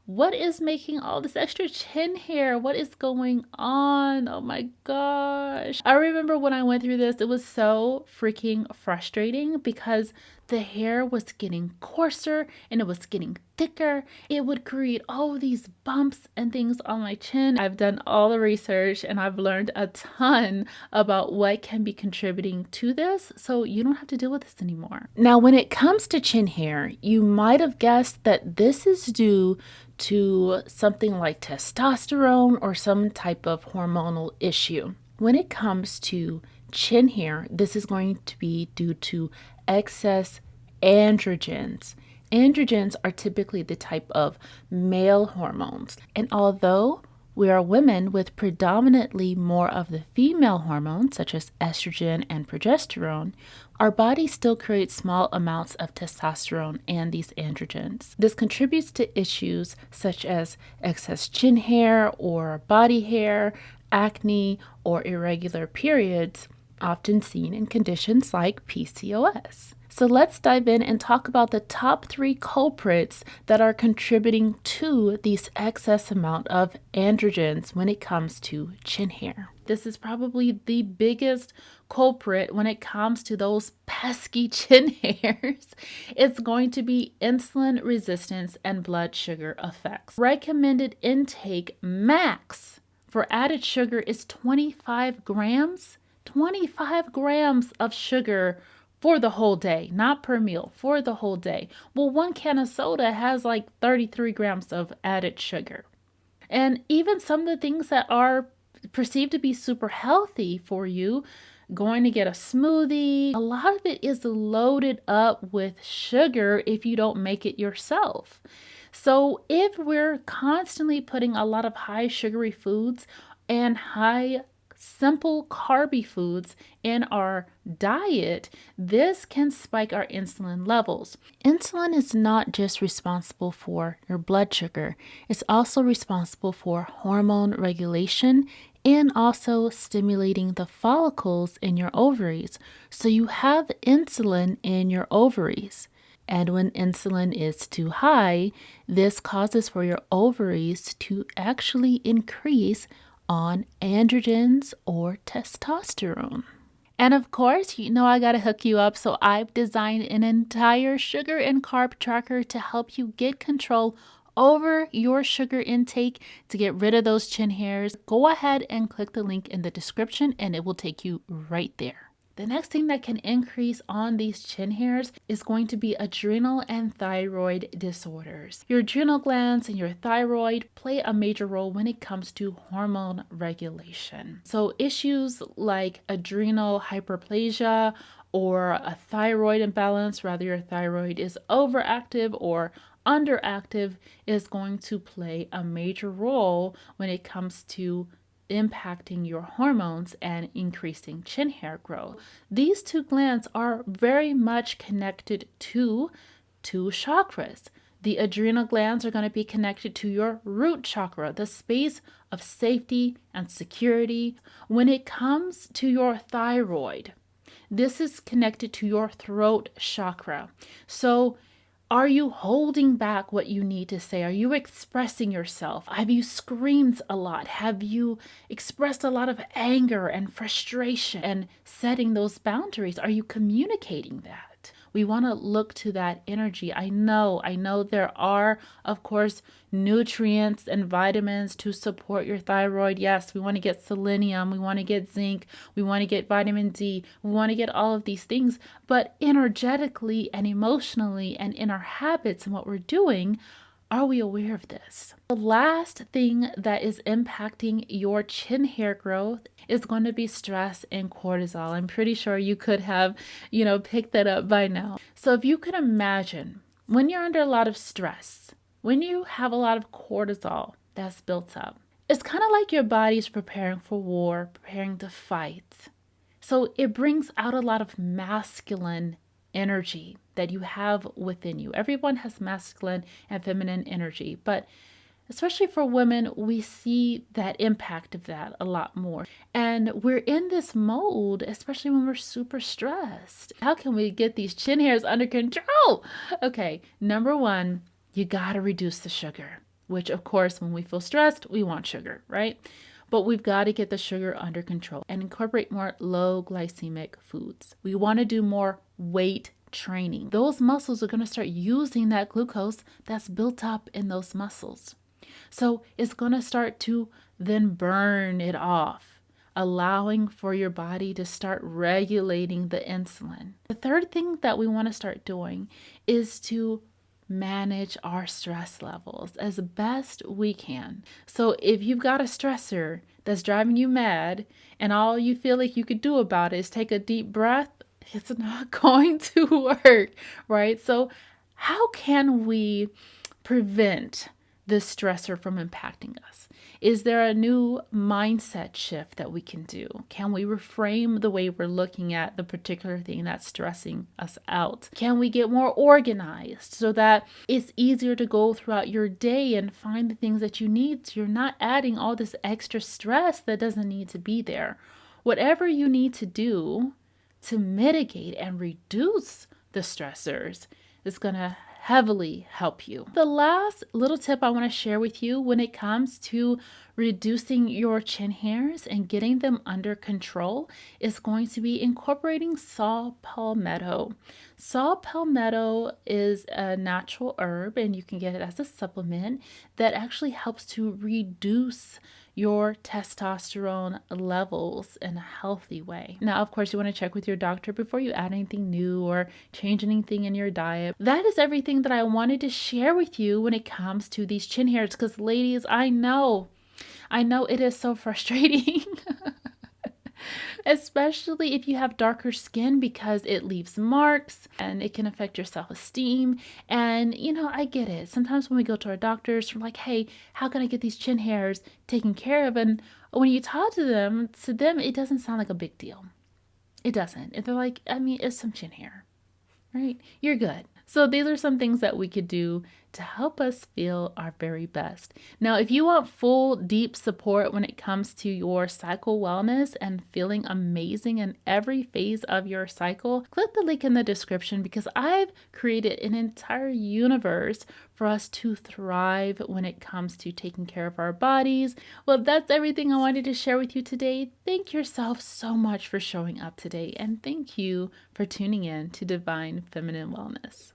what is making all this extra chin hair? What is going on? Oh my gosh. I remember when I went through this, it was so freaking frustrating because the hair was getting coarser and it was getting thicker. It would create all of these bumps and things on my chin. I've done all the research and I've learned a ton about what can be contributing to this, so you don't have to deal with this anymore. Now, when it comes to chin hair, you might have guessed that this is due to something like testosterone or some type of hormonal issue. When it comes to chin hair, this is going to be due to excess androgens. Androgens are typically the type of male hormones, and although we are women with predominantly more of the female hormones, such as estrogen and progesterone, our body still creates small amounts of testosterone and these androgens. This contributes to issues such as excess chin hair or body hair, acne, or irregular periods, often seen in conditions like PCOS. So let's dive in and talk about the top 3 culprits that are contributing to these excess amount of androgens when it comes to chin hair. This is probably the biggest culprit when it comes to those pesky chin hairs. It's going to be insulin resistance and blood sugar effects. Recommended intake max for added sugar is 25 grams. 25 grams of sugar for the whole day, not per meal, for the whole day. Well, 1 can of soda has like 33 grams of added sugar. And even some of the things that are perceived to be super healthy for you, going to get a smoothie, a lot of it is loaded up with sugar if you don't make it yourself. So if we're constantly putting a lot of high sugary foods and high simple carby foods in our diet, this can spike our insulin levels. Insulin is not just responsible for your blood sugar, it's also responsible for hormone regulation and also stimulating the follicles in your ovaries. So you have insulin in your ovaries. And when insulin is too high, this causes for your ovaries to actually increase on androgens or testosterone. And of course, you know I gotta hook you up, so I've designed an entire sugar and carb tracker to help you get control over your sugar intake to get rid of those chin hairs. Go ahead and click the link in the description and it will take you right there. The next thing that can increase on these chin hairs is going to be adrenal and thyroid disorders. Your adrenal glands and your thyroid play a major role when it comes to hormone regulation. So issues like adrenal hyperplasia or a thyroid imbalance, whether your thyroid is overactive or underactive, is going to play a major role when it comes to impacting your hormones and increasing chin hair growth. These 2 glands are very much connected to 2 chakras. The adrenal glands are going to be connected to your root chakra, the space of safety and security. When it comes to your thyroid, this is connected to your throat chakra. So are you holding back what you need to say? Are you expressing yourself? Have you screamed a lot? Have you expressed a lot of anger and frustration and setting those boundaries? Are you communicating that? We want to look to that energy. I know there are, of course, nutrients and vitamins to support your thyroid. Yes, we want to get selenium, we want to get zinc, we want to get vitamin D, we want to get all of these things. But energetically and emotionally and in our habits and what we're doing, are we aware of this? The last thing that is impacting your chin hair growth is going to be stress and cortisol. I'm pretty sure you could have, picked that up by now. So if you can imagine when you're under a lot of stress, when you have a lot of cortisol that's built up, it's kind of like your body's preparing for war, preparing to fight. So it brings out a lot of masculine energy that you have within you. Everyone has masculine and feminine energy, but especially for women, we see that impact of that a lot more. And we're in this mode, especially when we're super stressed. How can we get these chin hairs under control? Okay, number 1, you gotta reduce the sugar. which of course, when we feel stressed, we want sugar, right? But we've got to get the sugar under control and incorporate more low glycemic foods. We want to do more weight training. Those muscles are going to start using that glucose that's built up in those muscles. So it's going to start to then burn it off, allowing for your body to start regulating the insulin. The third thing that we want to start doing is to manage our stress levels as best we can. So if you've got a stressor that's driving you mad and all you feel like you could do about it is take a deep breath, it's not going to work, right? So how can we prevent this stressor from impacting us? Is there a new mindset shift that we can do? Can we reframe the way we're looking at the particular thing that's stressing us out? Can we get more organized so that it's easier to go throughout your day and find the things that you need so you're not adding all this extra stress that doesn't need to be there? Whatever you need to do to mitigate and reduce the stressors is going to heavily help you. The last little tip I want to share with you when it comes to reducing your chin hairs and getting them under control is going to be incorporating saw palmetto. Saw palmetto is a natural herb, and you can get it as a supplement that actually helps to reduce your testosterone levels in a healthy way. Now, of course, you want to check with your doctor before you add anything new or change anything in your diet. That is everything that I wanted to share with you when it comes to these chin hairs, because ladies, I know it is so frustrating. Especially if you have darker skin, because it leaves marks and it can affect your self-esteem. And, I get it. Sometimes when we go to our doctors, we're like, hey, how can I get these chin hairs taken care of? And when you talk to them, it doesn't sound like a big deal. It doesn't. And they're like, it's some chin hair, right? You're good. So these are some things that we could do to help us feel our very best. Now, if you want full, deep support when it comes to your cycle wellness and feeling amazing in every phase of your cycle, click the link in the description, because I've created an entire universe for us to thrive when it comes to taking care of our bodies. Well, that's everything I wanted to share with you today. Thank yourself so much for showing up today, and thank you for tuning in to Divine Feminine Wellness.